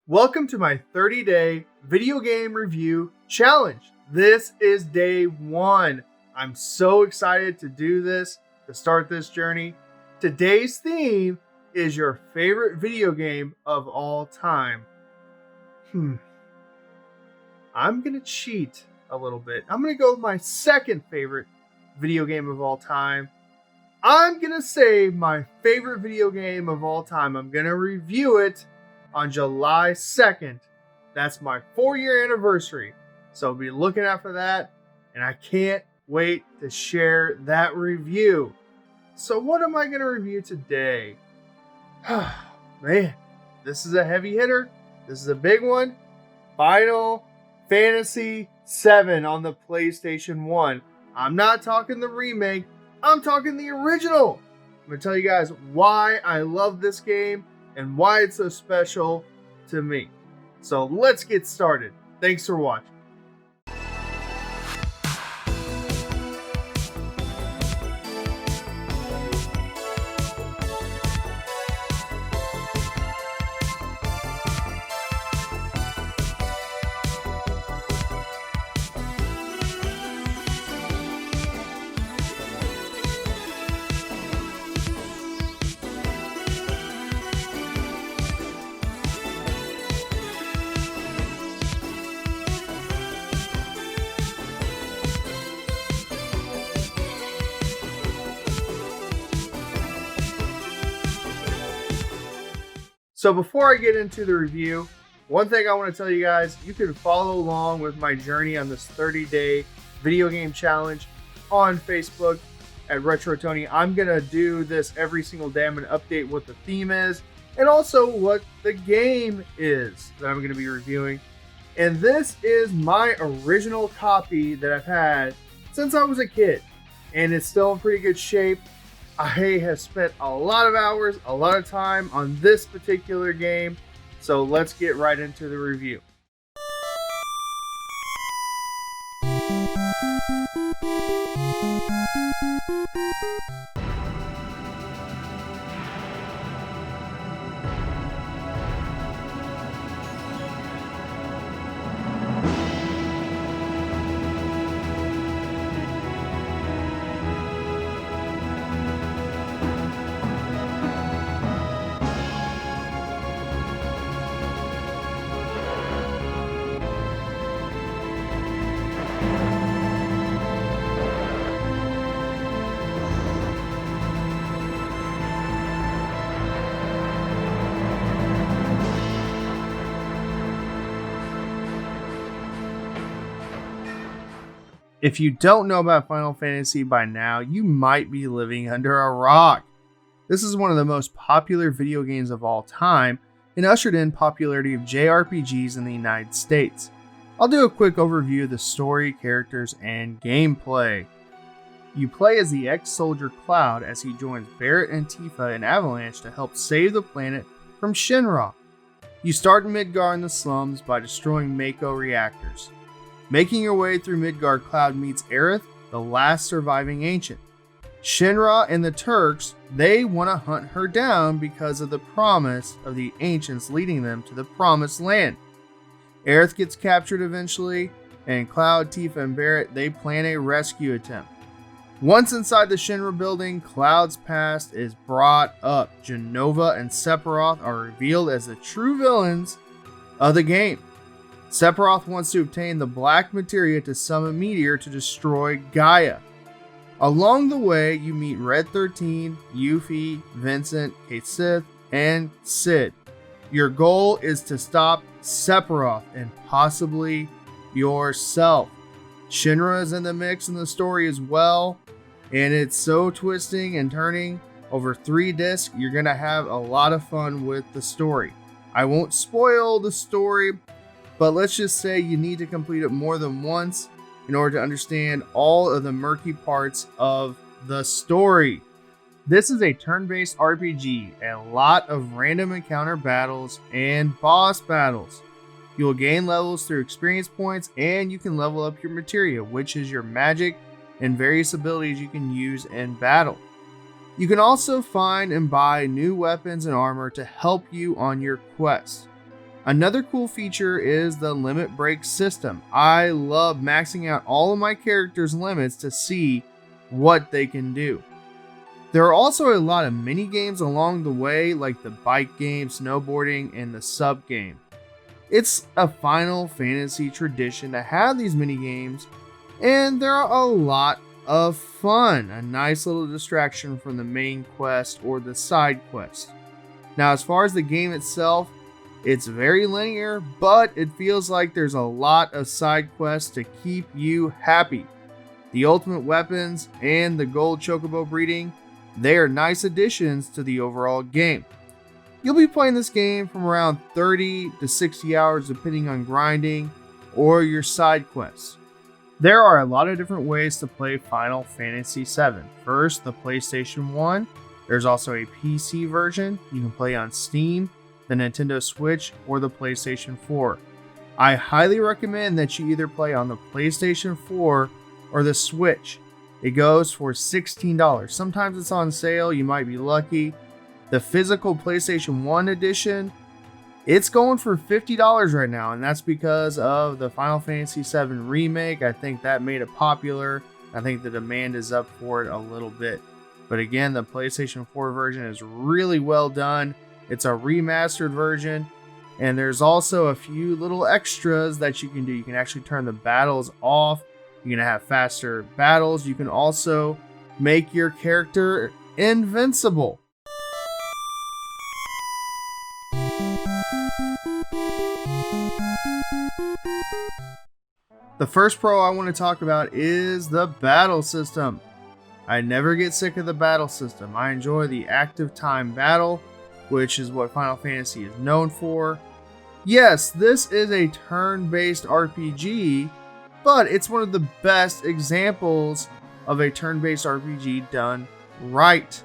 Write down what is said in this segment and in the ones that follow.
Welcome to my 30-day video game review challenge. This is day one. I'm so excited to do this, to start this journey. Today's theme is your favorite video game of all time. I'm going to cheat a little bit. I'm going to go with my second favorite video game of all time. I'm going to say my favorite video game of all time. I'm going to review it on July 2nd. That's my 4-year anniversary. So be looking out for that. And I can't wait to share that review. So what am I going to review today? Man, this is a heavy hitter. This is a big one. Final Fantasy VII on the PlayStation 1. I'm not talking the remake. I'm talking the original. I'm going to tell you guys why I love this game and why it's so special to me. So let's get started. Thanks for watching. So before I get into the review, one thing I want to tell you guys, you can follow along with my journey on this 30-day video game challenge on Facebook at Retro Tony. I'm going to do this every single day. I'm going to update what the theme is and also what the game is that I'm going to be reviewing. And this is my original copy that I've had since I was a kid, and it's still in pretty good shape. I have spent a lot of hours, a lot of time on this particular game, so let's get right into the review. If you don't know about Final Fantasy by now, you might be living under a rock. This is one of the most popular video games of all time and ushered in popularity of JRPGs in the United States. I'll do a quick overview of the story, characters, and gameplay. You play as the ex-soldier Cloud as he joins Barret and Tifa in Avalanche to help save the planet from Shinra. You start in Midgar in the slums by destroying Mako reactors. Making your way through Midgard, Cloud meets Aerith, the last surviving ancient. Shinra and the Turks, they want to hunt her down because of the promise of the ancients leading them to the promised land. Aerith gets captured eventually, and Cloud, Tifa, and Barret, they plan a rescue attempt. Once inside the Shinra building, Cloud's past is brought up. Jenova and Sephiroth are revealed as the true villains of the game. Sephiroth wants to obtain the black materia to summon Meteor to destroy Gaia. Along the way, you meet Red 13, Yuffie, Vincent, Kate Sith, and Cid. Your goal is to stop Sephiroth and possibly yourself. Shinra is in the mix in the story as well, and it's so twisting and turning. Over 3 discs, you're going to have a lot of fun with the story. I won't spoil the story, but let's just say you need to complete it more than once in order to understand all of the murky parts of the story. This is a turn-based RPG, a lot of random encounter battles and boss battles. You will gain levels through experience points, and you can level up your materia, which is your magic and various abilities you can use in battle. You can also find and buy new weapons and armor to help you on your quest. Another cool feature is the limit break system. I love maxing out all of my characters' limits to see what they can do. There are also a lot of mini games along the way, like the bike game, snowboarding, and the sub game. It's a Final Fantasy tradition to have these mini games, and they're a lot of fun. A nice little distraction from the main quest or the side quest. Now, as far as the game itself, it's very linear, but it feels like there's a lot of side quests to keep you happy. The ultimate weapons and the gold chocobo breeding, they are nice additions to the overall game. You'll be playing this game from around 30 to 60 hours depending on grinding or your side quests. There are a lot of different ways to play Final Fantasy VII. First, the PlayStation 1. There's also a PC version. You can play on Steam, the Nintendo Switch, or the PlayStation 4. I highly recommend that you either play on the PlayStation 4 or the Switch. It goes for $16. Sometimes it's on sale, you might be lucky. The physical PlayStation 1 edition, it's going for $50 right now, and that's because of the Final Fantasy VII remake. I think that made it popular. I think the demand is up for it a little bit. But again, the PlayStation 4 version is really well done. It's a remastered version, and there's also a few little extras that you can do. You can actually turn the battles off. You're going to have faster battles. You can also make your character invincible. The first pro I want to talk about is the battle system. I never get sick of the battle system. I enjoy the active time battle, which is what Final Fantasy is known for. Yes, this is a turn-based RPG, but it's one of the best examples of a turn-based RPG done right.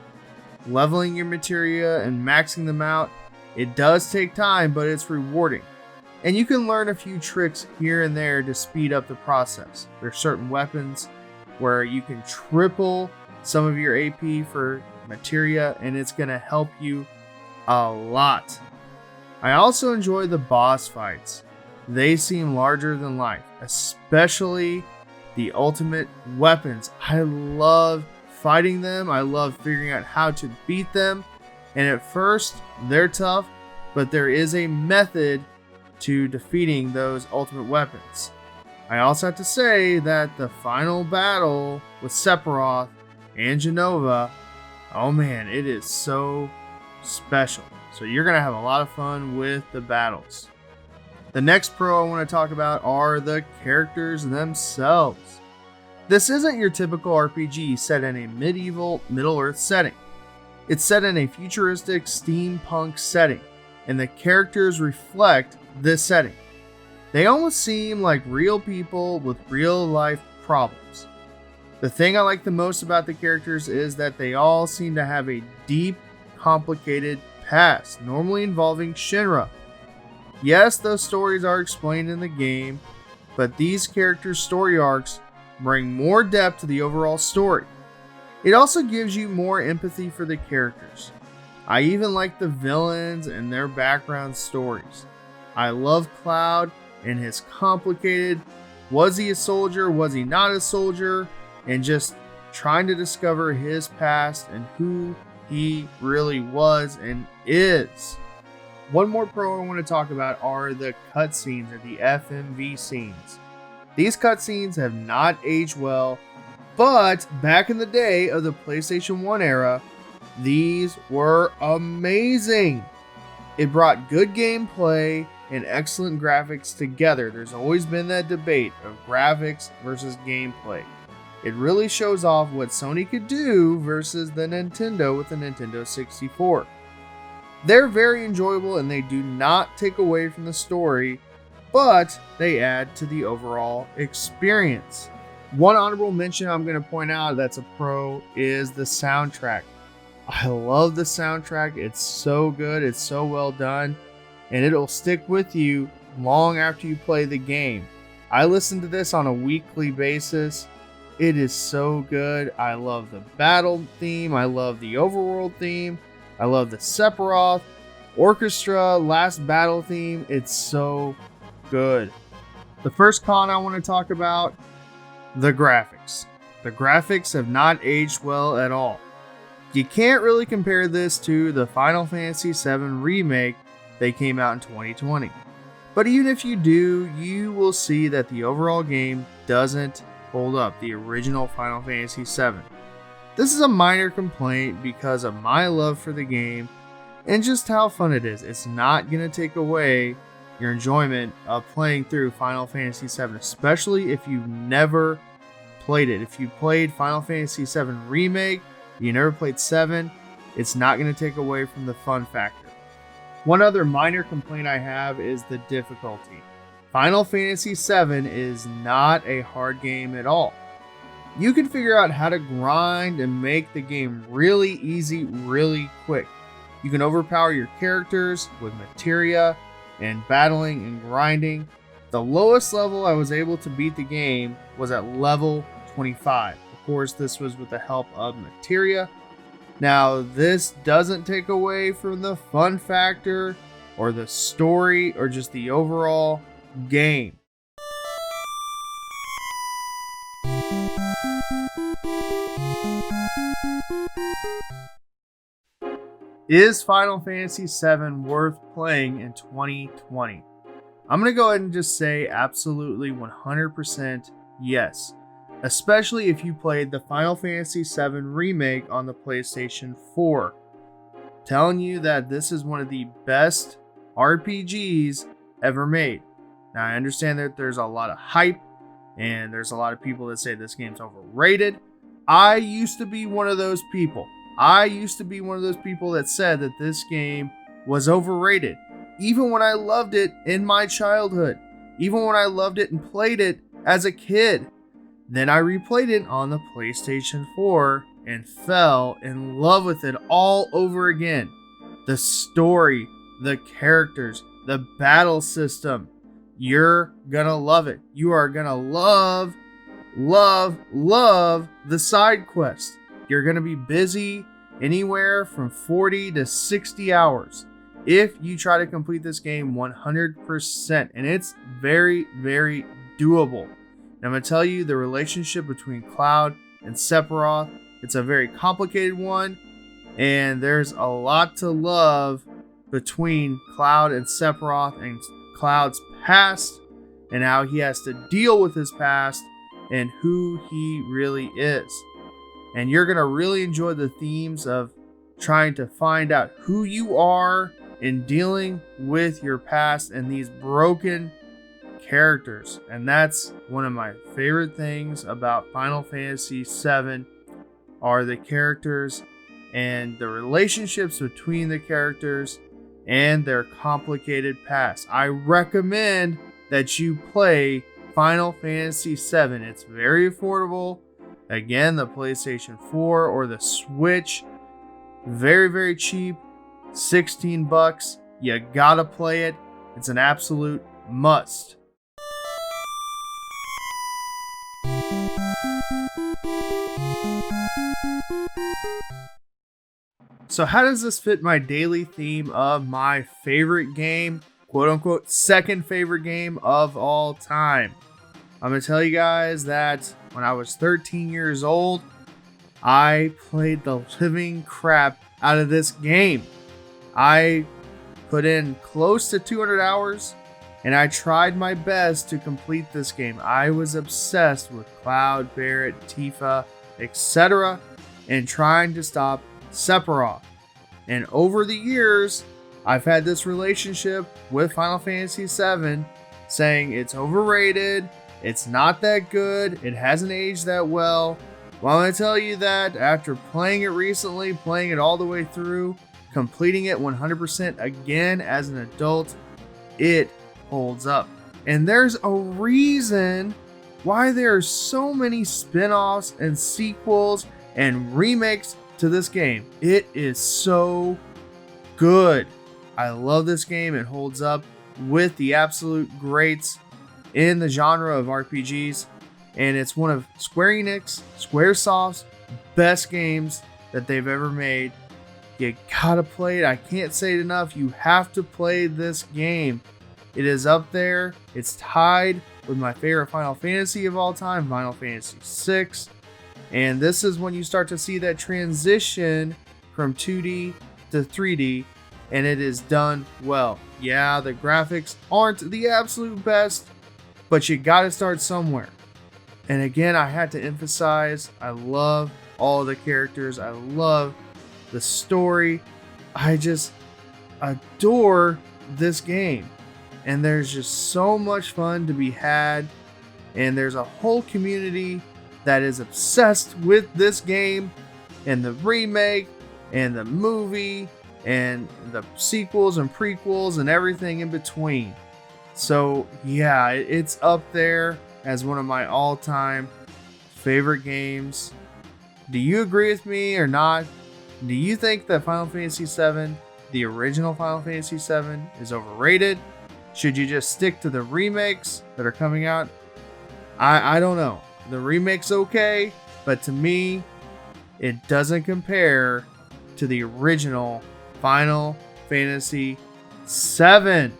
Leveling your materia and maxing them out, it does take time, but it's rewarding. And you can learn a few tricks here and there to speed up the process. There's certain weapons where you can triple some of your AP for materia, and it's going to help you a lot. I also enjoy the boss fights. They seem larger than life, especially the ultimate weapons. I love fighting them. I love figuring out how to beat them. And at first, they're tough, but there is a method to defeating those ultimate weapons. I also have to say that the final battle with Sephiroth and Genova, oh man, it is so special. So you're going to have a lot of fun with the battles. The next pro I want to talk about are the characters themselves. This isn't your typical RPG set in a medieval Middle-earth setting. It's set in a futuristic steampunk setting, and the characters reflect this setting. They almost seem like real people with real-life problems. The thing I like the most about the characters is that they all seem to have a deep, complicated past, normally involving Shinra. Yes, those stories are explained in the game, but these characters' story arcs bring more depth to the overall story. It also gives you more empathy for the characters. I even like the villains and their background stories. I love Cloud and his complicated, was he a soldier, was he not a soldier, and just trying to discover his past and who he really was and is. One more pro I want to talk about are the cutscenes, or the FMV scenes. These cutscenes have not aged well, but back in the day of the PlayStation 1 era, these were amazing. It brought good gameplay and excellent graphics together. There's always been that debate of graphics versus gameplay. It really shows off what Sony could do versus the Nintendo with the Nintendo 64. They're very enjoyable and they do not take away from the story, but they add to the overall experience. One honorable mention I'm going to point out that's a pro is the soundtrack. I love the soundtrack. It's so good. It's so well done. And it'll stick with you long after you play the game. I listen to this on a weekly basis. It is so good. I love the battle theme. I love the overworld theme. I love the Sephiroth. orchestra, last battle theme, it's so good. The first con I want to talk about, the graphics. The graphics have not aged well at all. You can't really compare this to the Final Fantasy VII Remake that came out in 2020. But even if you do, you will see that the overall game doesn't hold up the original Final Fantasy VII. This is a minor complaint because of my love for the game and just how fun it is. It's not going to take away your enjoyment of playing through Final Fantasy VII, especially if you've never played it. If you played Final Fantasy VII Remake, you never played 7, it's not going to take away from the fun factor. One other minor complaint I have is the difficulty. Final Fantasy VII is not a hard game at all. You can figure out how to grind and make the game really easy, really quick. You can overpower your characters with materia and battling and grinding. The lowest level I was able to beat the game was at level 25. Of course, this was with the help of materia. Now, this doesn't take away from the fun factor or the story or just the overall game. Is Final Fantasy VII worth playing in 2020? I'm going to go ahead and just say absolutely 100% yes. Especially if you played the Final Fantasy VII Remake on the PlayStation 4. Telling you that this is one of the best RPGs ever made. Now, I understand that there's a lot of hype and there's a lot of people that say this game's overrated. I used to be one of those people. That said that this game was overrated. Even when I loved it in my childhood. Even when I loved it and played it as a kid. Then I replayed it on the PlayStation 4 and fell in love with it all over again. The story, the characters, the battle system. You're gonna love it. You are gonna love the side quest. You're gonna be busy anywhere from 40 to 60 hours if you try to complete this game 100%. And it's very, very doable. And I'm going to tell you, the relationship between Cloud and Sephiroth, it's a very complicated one, and there's a lot to love between Cloud and Sephiroth and Cloud's past and how he has to deal with his past and who he really is. And you're going to really enjoy the themes of trying to find out who you are in dealing with your past and these broken characters. And that's one of my favorite things about Final Fantasy VII are the characters and the relationships between the characters and their complicated past. I recommend that you play Final Fantasy VII. It's very affordable. Again, the PlayStation 4 or the Switch, very, very cheap, $16. You gotta play it. It's an absolute must. So how does this fit my daily theme of my favorite game, quote unquote, second favorite game of all time? I'm going to tell you guys that when I was 13 years old, I played the living crap out of this game. I put in close to 200 hours and I tried my best to complete this game. I was obsessed with Cloud, Barret, Tifa, etc. and trying to stop Sephiroth. And over the years, I've had this relationship with Final Fantasy VII saying it's overrated, it's not that good, it hasn't aged that well. Well, I'm going to tell you that after playing it recently, playing it all the way through, completing it 100% again as an adult, it holds up. And there's a reason why there are so many spin-offs and sequels and remakes to this game. It is so good. I love this game. It holds up with the absolute greats in the genre of RPGs, and it's one of Squaresoft's best games that they've ever made. You gotta play it. I can't say it enough. You have to play this game. It is up there. It's tied with my favorite Final Fantasy of all time, Final Fantasy VI. And this is when you start to see that transition from 2D to 3D, and it is done well. Yeah, the graphics aren't the absolute best, but you gotta start somewhere. And again, I had to emphasize, I love all the characters. I love the story. I just adore this game. And there's just so much fun to be had. And there's a whole community that is obsessed with this game and the remake and the movie and the sequels and prequels and everything in between. So yeah, it's up there as one of my all-time favorite games. Do you agree with me or not? Do you think that Final Fantasy VII, the original Final Fantasy VII, is overrated? Should you just stick to the remakes that are coming out? I don't know. The remake's okay, but to me, it doesn't compare to the original Final Fantasy VII.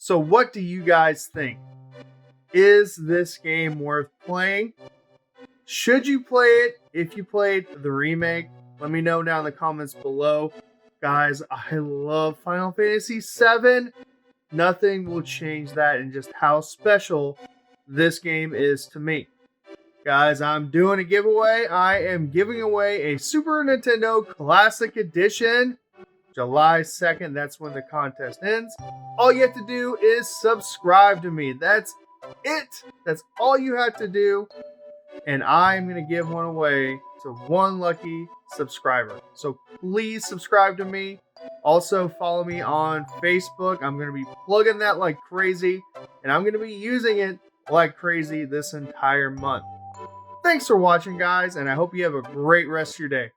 So what do you guys think? Is this game worth playing? Should you play it if you played the remake? Let me know down in the comments below. Guys, I love Final Fantasy VII. Nothing will change that and just how special this game is to me. Guys, I'm doing a giveaway. I am giving away a Super Nintendo Classic Edition. July 2nd, that's when the contest ends. All you have to do is subscribe to me. That's it. That's all you have to do. And I'm going to give one away to one lucky subscriber. So please subscribe to me. Also follow me on Facebook. I'm going to be plugging that like crazy. And I'm going to be using it like crazy this entire month. Thanks for watching, guys. And I hope you have a great rest of your day.